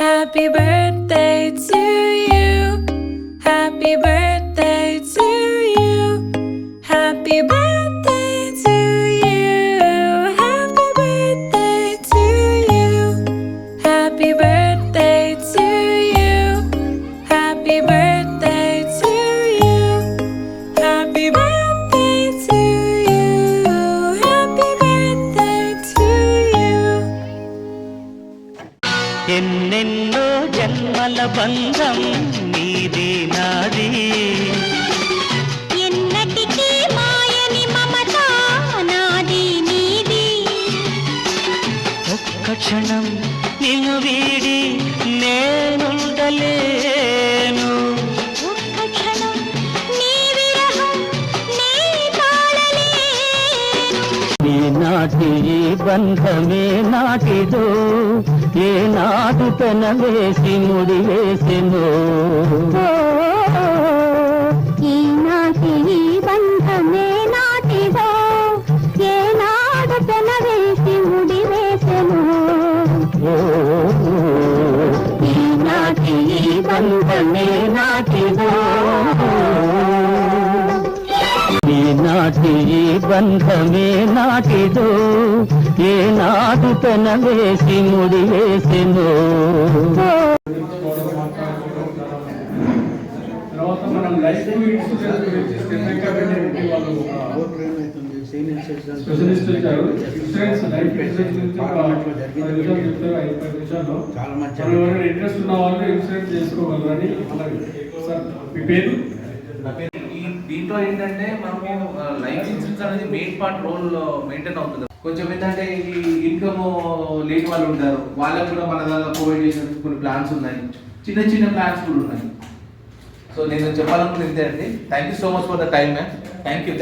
Happy birthday to you. Happy birthday to you. Happy birthday to you. Happy birthday to you. Happy birthday to you. Happy birthday to you. Happy birthday to you. Happy birthday to you. ఎన్నెన్నో జన్మల బంధం నీది నాది, ఎన్నటికీ మాయని మమత నాది నీది. ఒక్క క్షణం నిన్ను వీడి నేనుండలేను. ఒక్క క్షణం నీ విరహం నే తాళలేను. ఈనాటి ఈ బంధమే నాటిదో, ఏనాడు తన వేసి ముడి వేసెను. ఈనాటి ఈ బంధమే నాటిదో, ఏనాడు తన వేసి ముడి వేసెను. ఈనాటి ఈ బంధమే నాటిదో, ఈనాటి ఈ బంధమే నాటిదో, ఏనాడు తన వేసి ముడి వేసెను. తర్వాత మనం లైఫ్ ఇన్సూరెన్స్ గురించి స్పెషలిస్ట్ వచ్చారు. ఇన్సూరెన్స్ లైఫ్ ఇన్సూరెన్స్ గురించి ఇంట్రెస్ట్ ఉన్న వాళ్ళు ఇన్సూరెన్స్ చేసుకోగలరని సార్ మీ పేరు? దీంట్లో ఏంటంటే మనము లైఫ్ ఇన్సూరెన్స్ అనేది మెయిన్ పార్ట్ రోల్ మెయింటైన్ అవుతుంది. కొంచెం ఏంటంటే ఈ ఇన్కమ్ లేని వాళ్ళు ఉంటారు, వాళ్ళకు కూడా మన దానిలో ప్రొవైడ్ చేసిన కొన్ని ప్లాన్స్ ఉన్నాయి, చిన్న చిన్న ప్లాన్స్ కూడా ఉన్నాయి. సో నేను చెప్పాలనుకున్నది ఇంతే అండి. Thank you so much for the time ma'am. Thank you.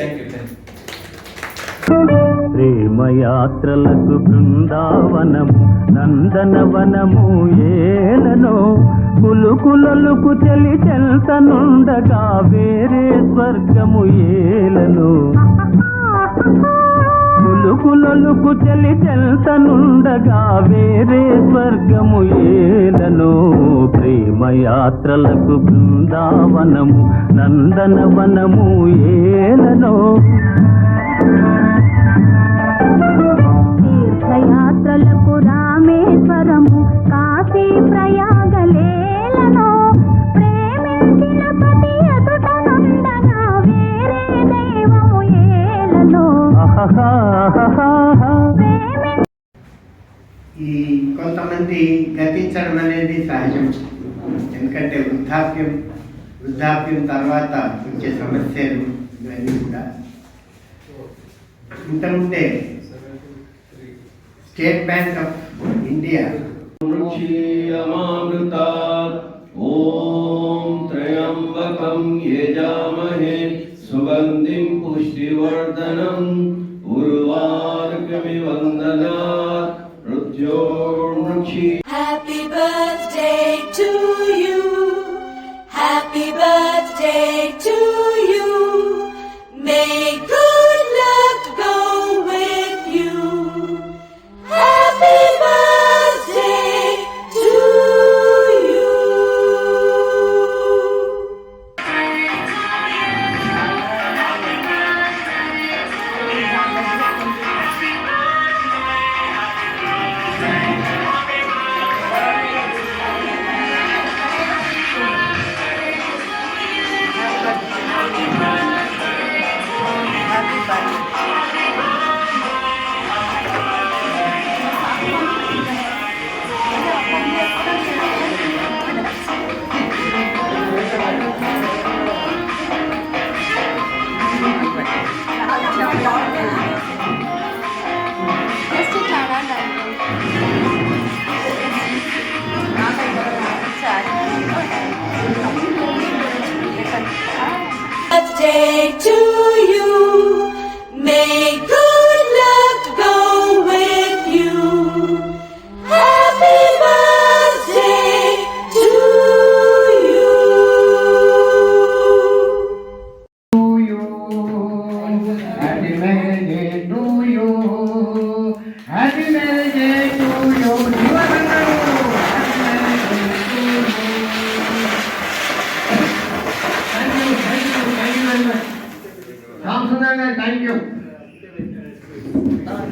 ప్రేమయాత్రలకు బృందావనము నందనవనము ఏలనో, కులుకులలకు చెలి చెల్తనుండగా వేరే స్వర్గము ఏలను. కులుకులలకు చెలి చెల్తనుండగా వేరే స్వర్గము ఏలను. ప్రేమయాత్రలకు బృందావనము నందనవనము ఏలనో. తీర్థయాత్రలకు రామేశ్వరము కాశీ ప్రయాగలేలను. ప్రేమించిన ప్రతి ఎదుట నుండగా వేరే దైవము ఏలను. ఈ కొంతమంది గతించడం అనేది సహజం. ఎందుకంటే వృద్ధాప్యం తర్వాత వచ్చే సమస్యలు ఇవన్నీ కూడా. ఇంతకుముందే స్టేట్ బ్యాంక్ ఆఫ్ ఇండియా ఓం త్రయంబకం యజామహే సుగంధిం పుష్టివర్ధనం ఉర్వారుకమివ వందనాత్ మృత్యోర్ముక్షి. Happy birthday to you. Happy birthday to you. May good luck go with you. Happy birthday to you.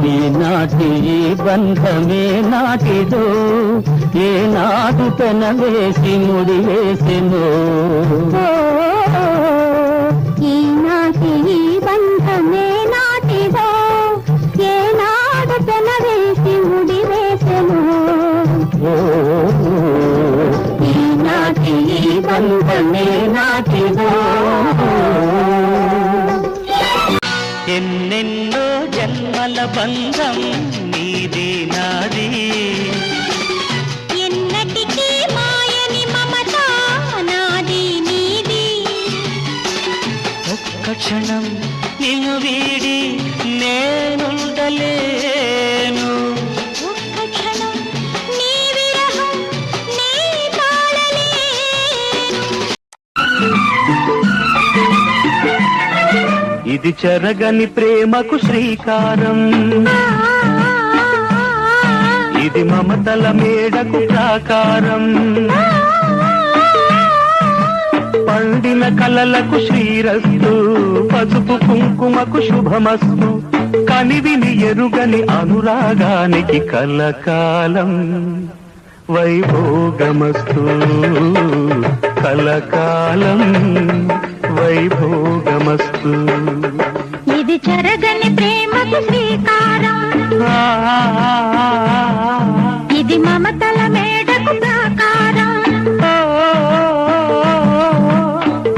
ఈనాటి ఈ బంధమే నాటిదో ఏనాడు పెనవేసి ముడివేసెను ఈనాటి ఈ బంధమే నాటిదో ఏనాడు పెనవేసి ముడివేసెను ఈనాటి ఈ బంధమే నాటిదో ఎన్నెన్నో జన్మల బంధం నీది నాది ఎన్నటికీ మాయని మమత నాది నీది ఒక్క క్షణం నిన్ను వీడి నేనుండలేను ఒక్క క్షణం నీ విరహం నీ తాళలేను ఇది చెరగని ప్రేమకు శ్రీకారం ఇది మమతల మేడకు ప్రాకారం పండిన కలలకు శ్రీరస్తు పసుపు కుంకుమకు శుభమస్తు కనివిని ఎరుగని అనురాగానికి కలకాలం వైభోగమస్తు కలకాలం వైభోగమస్తు ఇది చెరగని ప్రేమకు శ్రీకారం ఇది మమతల మేడకు ప్రాకారం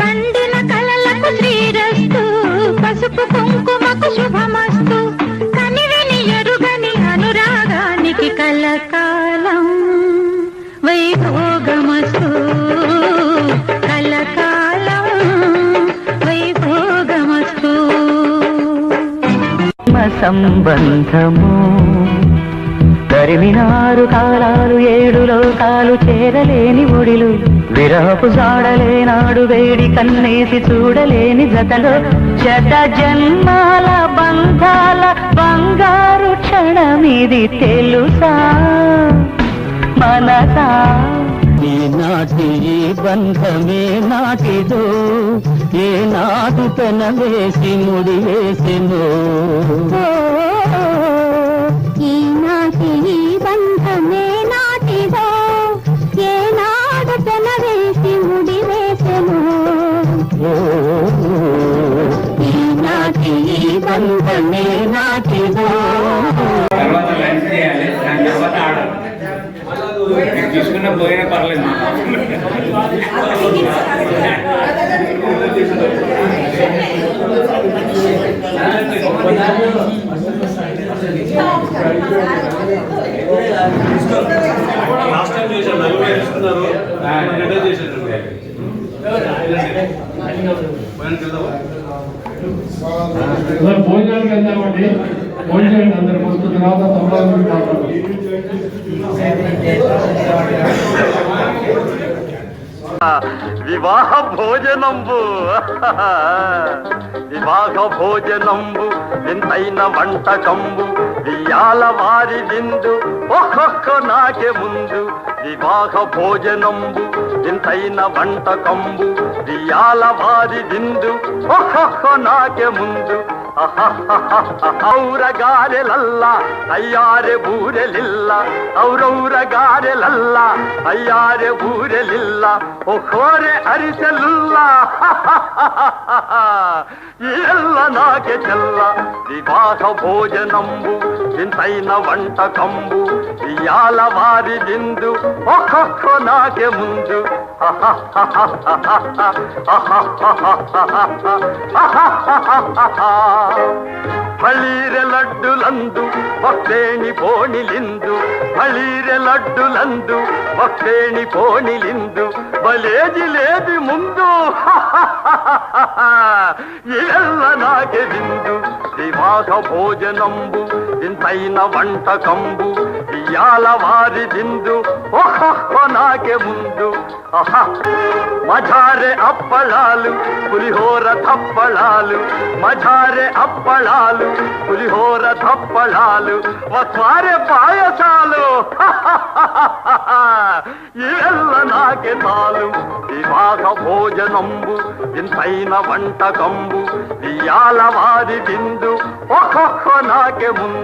పండిన కలలకు శ్రీరస్తు పసుపు కుంకుమకు శుభమస్తు కనివిని ఎరుగని అనురాగానికి కలకాలం వైభోగమస్తు కలకాలం వైభోగమస్తు సంబంధము తరిమినారు కాలాలు 7 లోకాలు చేరలేని ఒడిలు విరహపు జాడలేనాడు వేడి కన్నేసి చూడలేని జతలో శత జన్మాల బంధాల బంగారు క్షణమిది తెలుసా మనసా ఈనాటి ఈ బంధమే నాటిదో ఏనాడు పెనవేసి ముడివేసెను ఈనాటి ఈ బంధమే నాటిదో ఏనాడు పెనవేసి ముడివేసెను ఈనాటి ఈ బంధమే నాటిదో తర్వాత లంచ్ చేయాలి దాని తర్వాత ఆడాలి తీసుకున్న పోయినా పర్లేదు లాస్ట్ టైం చేశారు 40 ఇస్తున్నారు రిటర్న్ చేశారు భోజనానికి వెళ్దామండి భోజనం అందరు వస్తు తర్వాత సంబంధం వివాహ భోజనంబు వివాహ భోజనంబు ఎంతైన వంటకంబు ఇయాల వారి విందు ఒక్కొక్క నాకే ముందు వివాహ భోజనంబు ఎంతైన వంటకంబు ఇయాల వారి విందు ఒక్కొక్క నాకే ముందు ఔరగారెలల్ల అయ్యారె బూరెలిల్ల ఔరౌరగారెలల్ల అయ్యారె బూరెలిల్ల ఒక్కోరె అరిసెలుల్ల ಎಲ್ಲ ನಾಕೆ ಚೆಲ್ಲ ವಿವಾಹ ಭೋಜನಂಬು ಇಂತೈನ వంటకంబు ఇయాల వారి విందు ఒక్కొక్క నాకే ముందు ಬಳೀರೆ ಲಡ್ಡುಲಂದು ಭಕ್ತೇಣಿ ಪೋಣಿಲಿಂದು ಬಳೀರೆ ಲಡ್ಡುಲಂದು ಭಕ್ತೇಣಿ ಪೋಣಿಲಿಂದು ಬಲೇಜಿ లేది ముందు ఇదెల్ల నాకే విందు వివాహ భోజనంబు ఇంతైన వంటకంబు ఇయాల వారి విందు ఒక్కొక్క నాకే ముందు మజారే అప్పళాలు పులిహోర తప్పళాలు మజారే అప్పళాలు పులిహోర తప్పళాలు వస్వారే పాయసాలు ఇవెల్ల నాకే తాలు వివాహ భోజనంబు ఇంతైన వంటకంబు ఇయాల వారి విందు ఒక్కొక్క నాకే ముందు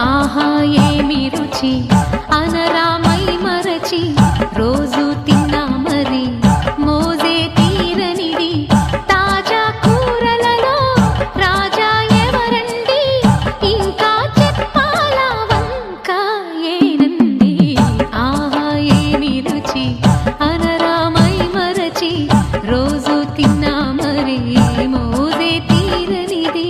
ఆహా ఏమి రుచి అనరామై మరచి రోజు తిన్నా మరి మోజే తీరనిది తాజా కూరలలో రాజా ఎవరండి ఇంకా చెప్పాలా వంక ఏనండి ఆహా ఏమి రుచి అనరామై మరచి రోజు తిన్నా మరి మోజే తీరనిది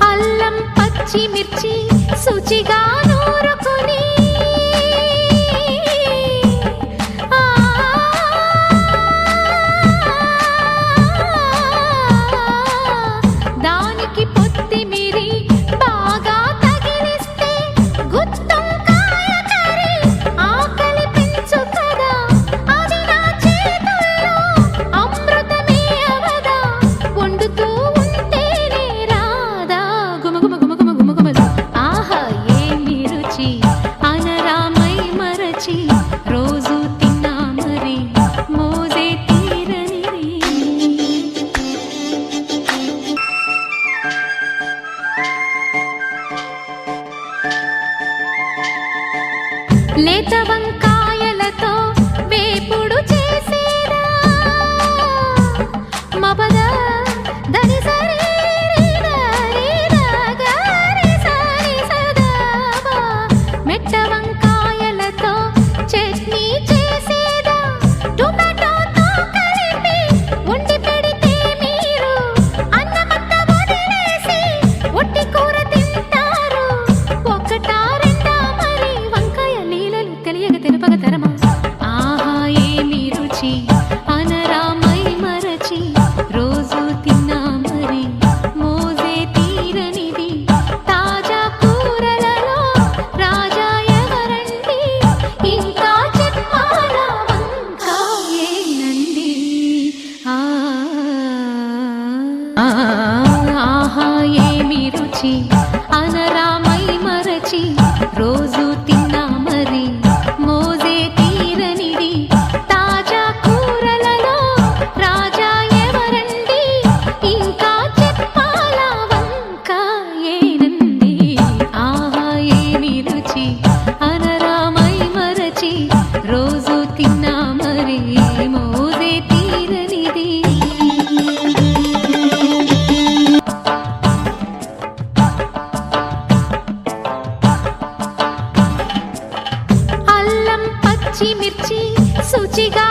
అల్లం పచ్చిమిర్చి శుచిగా నూరుకుని దానికి పొత్తిమిరి బాగా తగిలిస్తే గుత్తొంకాయ కర్రీ ఆకలి పెంచు కదా అది నా చేతుల్లో అమృతమే అవదా వండుతూ ఉంటేనే రాదా గుమగుమ గుమగుమ గుమగుమలు ఆహా ఏమి రుచి అనరామై మరచి రోజు తిన్నా మరి మోజే తీరనిది లేత వంకాయలతో వేపుడు చేసేదా మబద దని సరి మెట్ట వంకాయలతో చట్నీ చేసేదా టొమాటోతో కలిపి వండి పెడితే మీరు అన్నమంతా వదిలేసి ఒట్టి కూర తింటారు ఒకటా రెండా మరి వంకాయ లీలలు తెలియక తెలుపక తరమా ఆహా ఏమి రుచి అనరామై మరచి రోజు తిన్నా మరి మోజే తీరనిది తాజా కూరలలో రాజా ఎవరండి ఇంకా చెప్పాలా వంక ఏనండి ఆహా ఏమి రుచి అనరామై మరచి రోజు తిన్నా మరి మోజే తీరనిది తాజా కూరలలో రాజా ఎవరండి ఇంకా చెప్పాలా వంక ఏనండి ఆహా ఏమి రుచి అనరామై మరచి రోజు తిన్నా మరి మోజే తీరనిది అల్లం పచ్చిమిర్చి శుచిగా